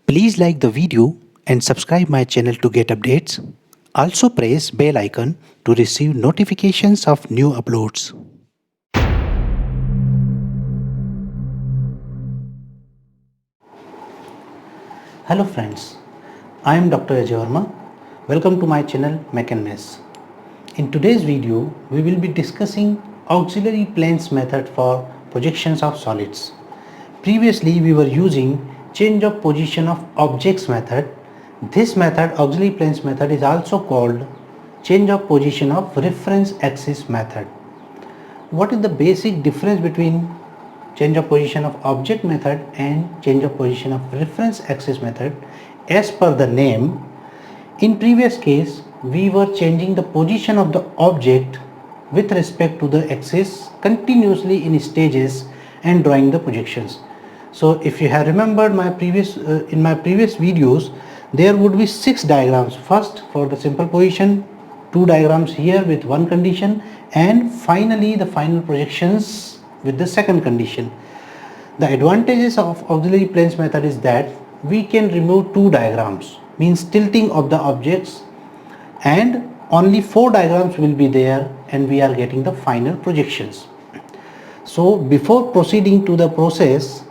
Please like the video and subscribe my channel to get updates. Also press bell icon to receive notifications of new uploads. Hello friends, I am Dr. Ajay Verma. Welcome to my channel Mech and Mess. In today's video, we will be discussing auxiliary planes method for projections of solids. Previously, we were using change of position of objects method. This method, auxiliary planes method, is also called change of position of reference axis method. What is the basic difference between change of position of object method and change of position of reference axis method? As per the name, in previous case we were changing the position of the object with respect to the axis continuously in stages and drawing the projections. So if you have remembered my previous in my previous videos, there would be 6 diagrams. First, for the simple position, 2 diagrams here with one condition, and finally the final projections with the second condition. The advantages of auxiliary planes method is that we can remove 2 diagrams, means tilting of the objects, and only 4 diagrams will be there and we are getting the final projections. So before proceeding to the process,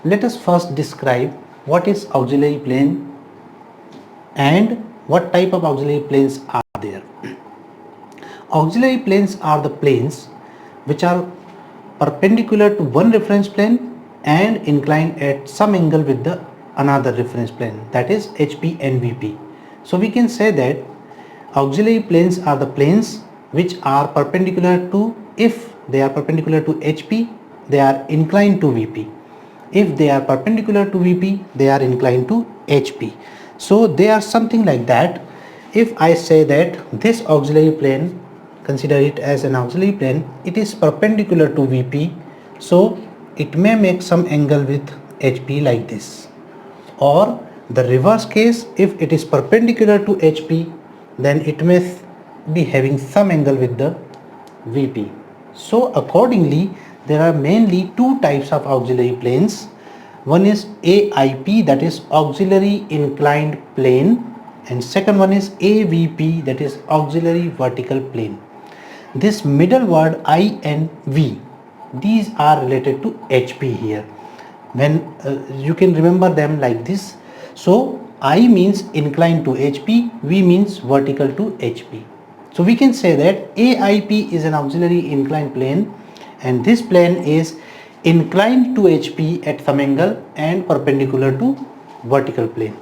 let us first describe what is auxiliary plane and what type of auxiliary planes are there. Auxiliary planes are the planes which are perpendicular to one reference plane and inclined at some angle with the another reference plane, that is HP and VP. So we can say that auxiliary planes are the planes which are perpendicular to, if they are perpendicular to HP, they are inclined to VP. If they are perpendicular to VP, they are inclined to HP. So they are something like that. If I say that this auxiliary plane, consider it as an auxiliary plane, it is perpendicular to VP, so it may make some angle with HP like this. Or the reverse case, if it is perpendicular to HP, then it may be having some angle with the VP. So accordingly, there are mainly 2 types of auxiliary planes. One is AIP, that is auxiliary inclined plane, and second one is AVP, that is auxiliary vertical plane. This middle word I and V, these are related to HP here. When you can remember them like this. So I means inclined to HP, V means vertical to HP. So we can say that AIP is an auxiliary inclined plane, and this plane is inclined to HP at some angle and perpendicular to vertical plane.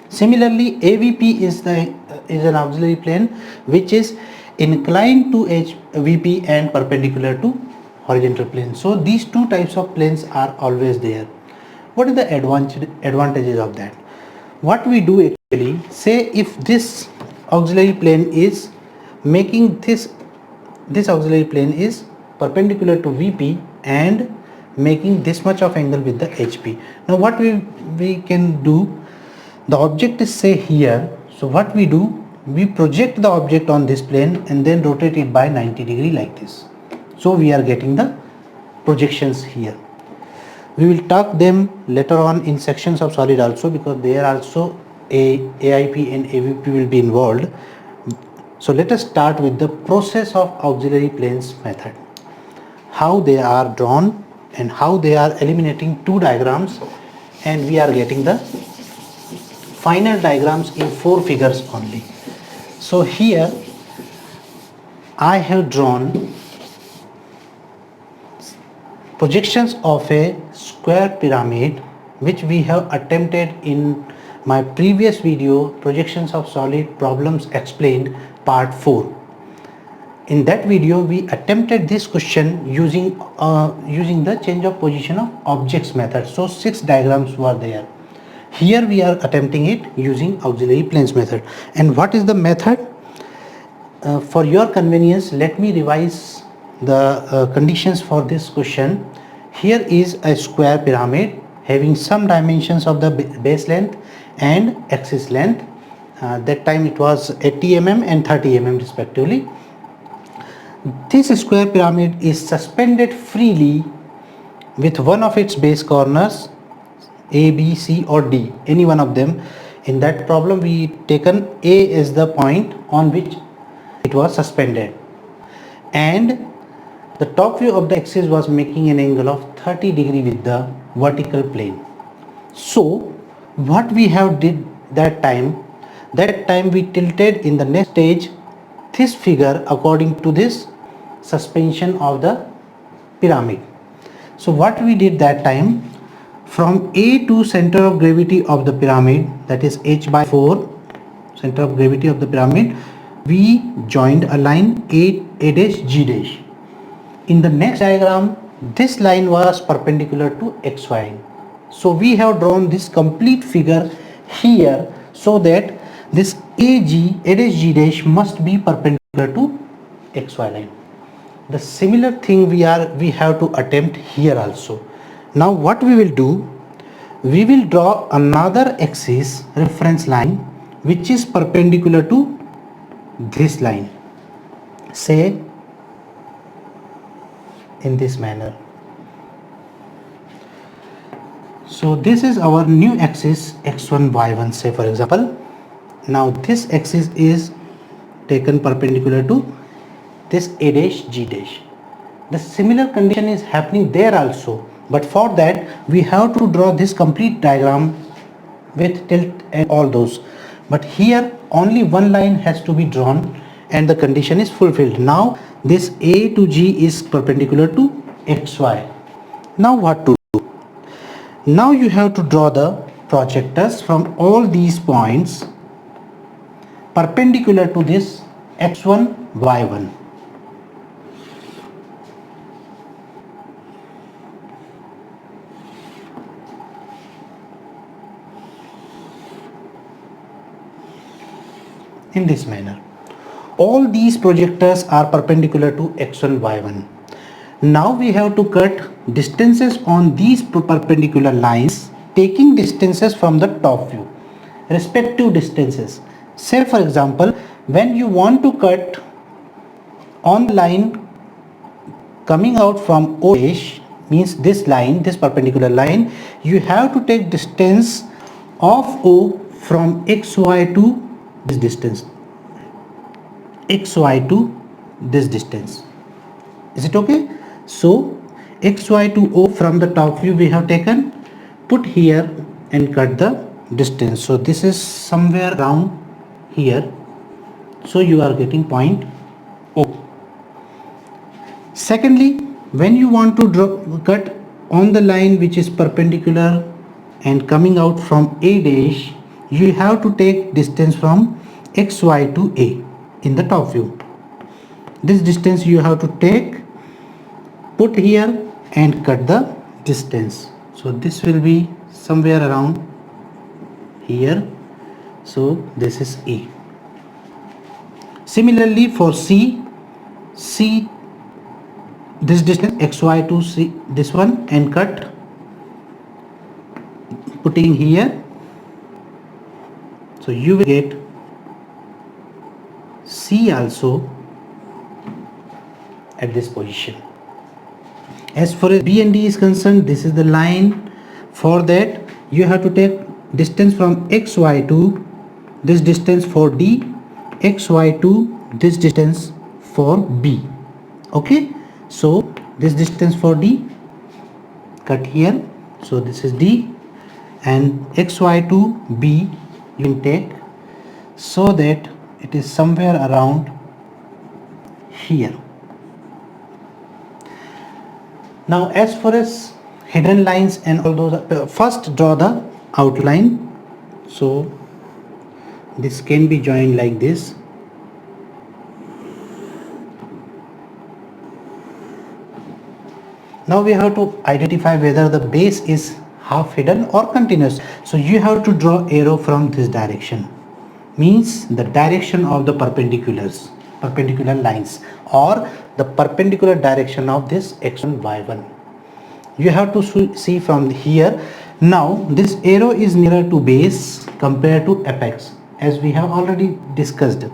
Similarly, AVP is an auxiliary plane which is inclined to VP and perpendicular to horizontal plane. So these 2 types of planes are always there. What is the advantages of that? What we do actually, say if this auxiliary plane is making this auxiliary plane is perpendicular to VP and making this much of angle with the HP. Now what we can do, the object is say here, so what we do, we project the object on this plane and then rotate it by 90 degree like this. So we are getting the projections here. We will talk them later on in sections of solid also, because there also AIP and AVP will be involved. So let us start with the process of auxiliary planes method. How they are drawn and how they are eliminating 2 diagrams, and we are getting the final diagrams in 4 figures only. So here I have drawn projections of a square pyramid which we have attempted in my previous video, projections of solid problems explained, part 4. In that video we attempted this question using the change of position of objects method. So 6 diagrams were there. Here we are attempting it using auxiliary planes method. And what is the method? For your convenience, let me revise the conditions for this question. Here is a square pyramid having some dimensions of the base length and axis length. That time it was 80 mm and 30 mm respectively. This square pyramid is suspended freely with one of its base corners A, B, C or D, any one of them. In that problem we taken A as the point on which it was suspended, and the top view of the axis was making an angle of 30 degree with the vertical plane. So what we have did that time we tilted in the next stage this figure according to this suspension of the pyramid. So what we did that time, from A to center of gravity of the pyramid, that is h by 4, center of gravity of the pyramid, we joined a line A dash G dash. In the next diagram, this line was perpendicular to xy. So we have drawn this complete figure here, so that this A dash G dash must be perpendicular to xy line. The similar thing we have to attempt here also. Now what we will do, we will draw another axis reference line which is perpendicular to this line, say in this manner. So this is our new axis x1 y1, say for example. Now this axis is taken perpendicular to this A dash G dash. The similar condition is happening there also, but for that we have to draw this complete diagram with tilt and all those. But here only one line has to be drawn and the condition is fulfilled. Now this A to G is perpendicular to xy. Now what to do? Now you have to draw the projectors from all these points perpendicular to this x1 y1. In this manner, all these projectors are perpendicular to x1 y1. Now we have to cut distances on these perpendicular lines, taking distances from the top view, respective distances. Say for example, when you want to cut on the line coming out from O dash, means this line, this perpendicular line, you have to take distance of O from xy to this distance, xy to this distance. Is it okay? So xy to O from the top view we have taken, put here and cut the distance. So this is somewhere around here. So you are getting point O. Secondly, when you want to cut on the line which is perpendicular and coming out from A dash, you have to take distance from xy to A in the top view. This distance you have to take, put here and cut the distance. So this will be somewhere around here. So this is A. Similarly for C this distance xy to C, this one, and cut, putting here. So you will get C also at this position. As far as B and D is concerned, this is the line. For that you have to take distance from xy to this distance for D, xy to this distance for B. Okay, so this distance for D, cut here. So this is D, and xy to B you can take, so that it is somewhere around here. Now as far as hidden lines and all those, first draw the outline. So this can be joined like this. Now we have to identify whether the base is half hidden or continuous. So you have to draw arrow from this direction, means the direction of the perpendicular lines, or the perpendicular direction of this x1 y1. You have to see from here. Now this arrow is nearer to base compared to apex, as we have already discussed.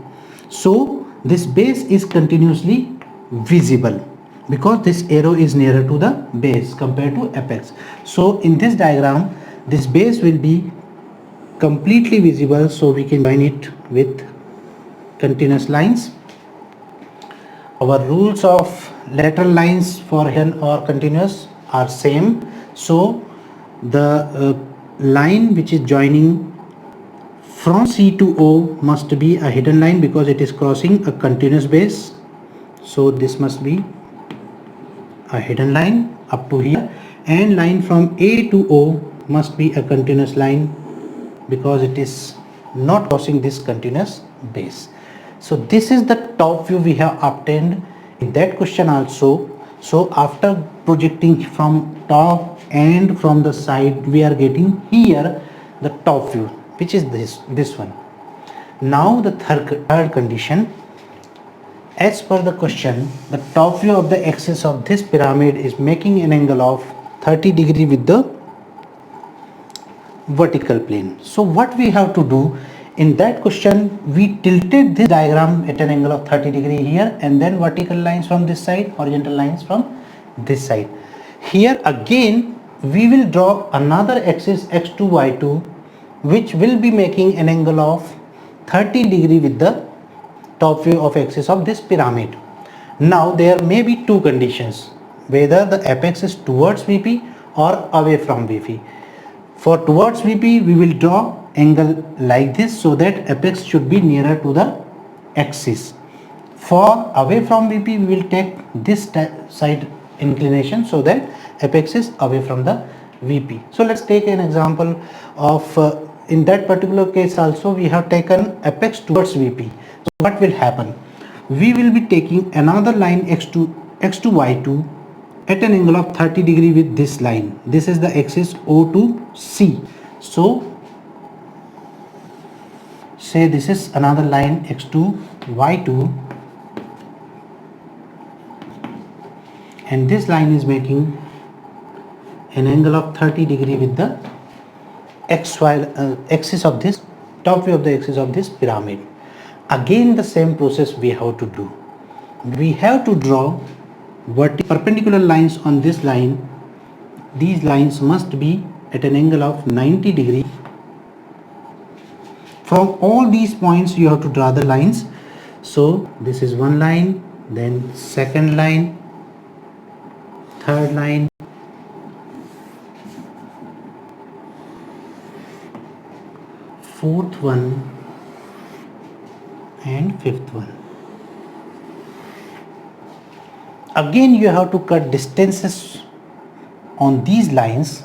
So this base is continuously visible because this arrow is nearer to the base compared to apex. So in this diagram This base will be completely visible, so we can join it with continuous lines. Our rules of lateral lines for hidden or continuous are same. So the line which is joining from C to O must be a hidden line because it is crossing a continuous base. So this must be a hidden line up to here, and line from A to O must be a continuous line because it is not crossing this continuous base. So this is the top view we have obtained in that question also. So after projecting from top and from the side, we are getting here the top view, which is this one. Now the third condition. As per the question, the top view of the axis of this pyramid is making an angle of 30 degree with the vertical plane. So what we have to do in that question, we tilted this diagram at an angle of 30 degree here, and then vertical lines from this side, horizontal lines from this side. Here again we will draw another axis x2 y2, which will be making an angle of 30 degree with the top view of axis of this pyramid. Now there may be two conditions, whether the apex is towards VP or away from VP. For towards VP, we will draw angle like this so that apex should be nearer to the axis. For away from VP, we will take this side inclination so that apex is away from the VP. So let's take an example of in that particular case also we have taken apex towards VP. So what will happen? We will be taking another line x2 y2 at an angle of 30 degree with this line. This is the axis O to C. So say this is another line x2 y2, and this line is making an angle of 30 degree with the axis of this top view of the axis of this pyramid. Again the same process we have to do. We have to draw perpendicular lines on this line. These lines must be at an angle of 90 degree. From all these points you have to draw the lines. So this is one line, then second line, third line, fourth one, and fifth one. Again you have to cut distances on these lines,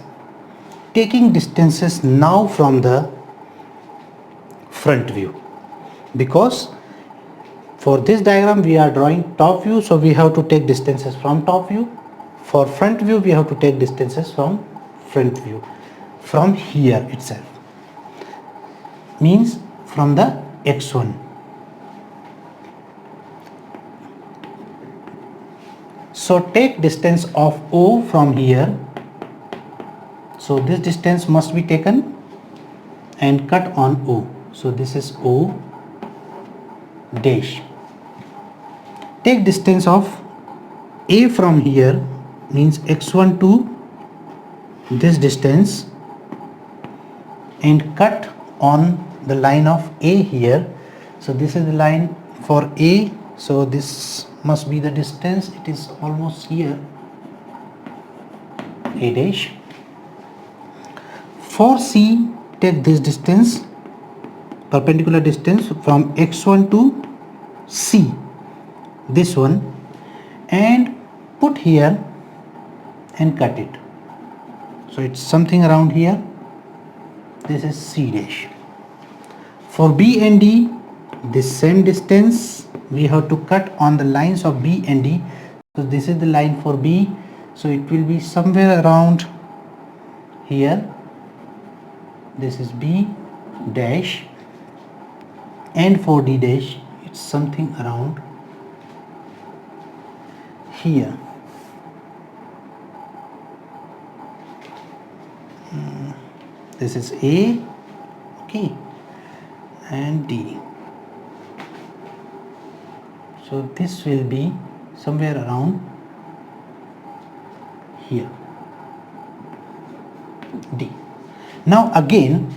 taking distances now from the front view, because for this diagram we are drawing top view, so we have to take distances from top view. For front view we have to take distances from front view, from here itself, means from the x1. So take distance of O from here. So this distance must be taken and cut on O. So this is O dash. Take distance of A from here, means x1 to this distance, and cut on the line of A here. So this is the line for A. So this must be the distance. It is almost here, A dash. For C, take this distance, perpendicular distance from x1 to C, this one, and put here and cut it. So it's something around here. This is C dash. For B and D, this same distance we have to cut on the lines of B and D. So this is the line for B, so it will be somewhere around here. This is B dash, and for D dash it's something around here. This is A, okay, and D. So this will be somewhere around here, D. Now again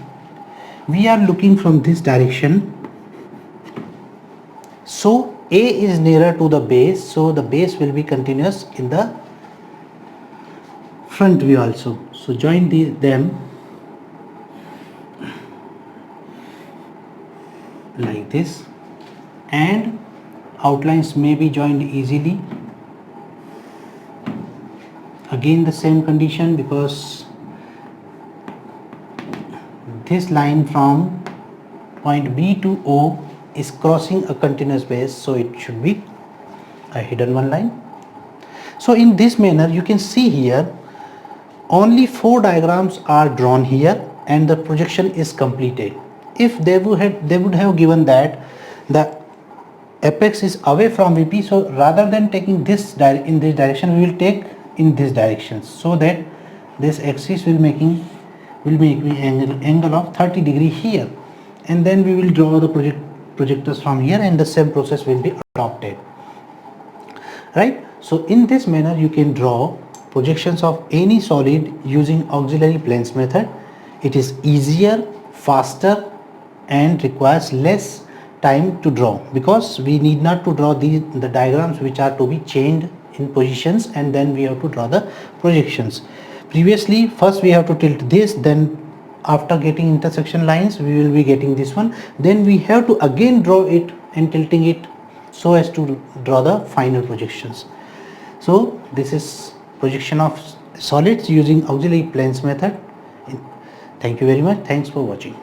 we are looking from this direction, so A is nearer to the base, so the base will be continuous in the front view also. So join them like this, and outlines may be joined easily. Again the same condition, because this line from point B to O is crossing a continuous base, so it should be a hidden one line. So in this manner you can see here only 4 diagrams are drawn here and the projection is completed. If they would have given that the apex is away from VP, so rather than taking this in this direction, we will take in this direction, so that this axis will make an angle of 30 degree here, and then we will draw the projectors from here, and the same process will be adopted, right? So in this manner you can draw projections of any solid using auxiliary planes method. It is easier, faster, and requires less time to draw, because we need not to draw the diagrams which are to be changed in positions, and then we have to draw the projections. Previously, first we have to tilt this, then after getting intersection lines we will be getting this one, then we have to again draw it and tilting it so as to draw the final projections. So this is projection of solids using auxiliary planes method. Thank you very much. Thanks for watching.